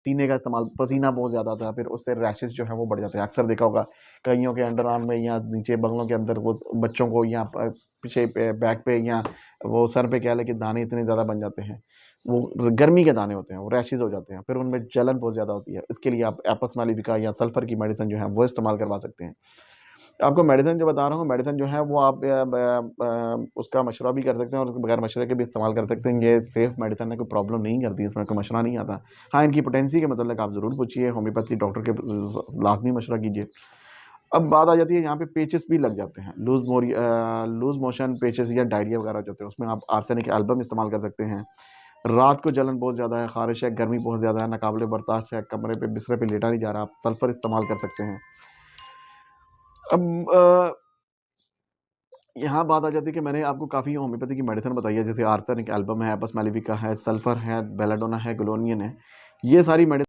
पसीने का इस्तेमाल, पसीना बहुत ज़्यादा आता है, फिर उससे रैशेस जो है वो बढ़ जाते हैं। अक्सर देखा होगा कईयों के अंडर आर्म में या नीचे बगलों के अंदर, वो बच्चों को या पीछे बैक पे या वो सर पे कह लें कि दाने इतने ज़्यादा बन जाते हैं, वो गर्मी के दाने होते हैं, वो रैशेस हो जाते हैं, फिर उनमें जलन बहुत ज़्यादा होती है। इसके लिए आप एपस मैलिफिका या सल्फर की मेडिसिन जो है वो इस्तेमाल करवा सकते हैं। आपको मेडिसिन जो बता रहा हूँ, मेडिसिन जो है वो आप उसका मशवरा भी कर सकते हैं और बगैर मशवरे के भी इस्तेमाल कर सकते हैं। ये सेफ मेडिसिन है, कोई प्रॉब्लम नहीं करती, इसमें कोई मशवरा नहीं आता। हाँ, इनकी पोटेंसी के मतलब आप ज़रूर पूछिए, होम्योपैथी डॉक्टर के लाजमी मशवरा कीजिए। अब बात आ जाती है, यहाँ पे पेचेस भी लग जाते हैं, लूज मोशन पेचेस या डायरिया वगैरह जो होते हैं, उसमें आप आर्सेनिक एल्बम इस्तेमाल कर सकते हैं। रात को जलन बहुत ज़्यादा है, खारिश है, गर्मी बहुत ज़्यादा है, नाकाबिले बर्दाश्त है, कमरे पे बिस्तर पे लेटा नहीं जा रहा, आप सल्फर इस्तेमाल कर सकते हैं। अब यहाँ बात आ जाती है कि मैंने आपको काफ़ी होम्योपैथी की मेडिसिन बताई है, जैसे आर्सेनिक एल्बम है, एपस मैलिफिका है, सल्फर है, बेलाडोना है, ग्लोनियन है। ये सारी मेडिसिन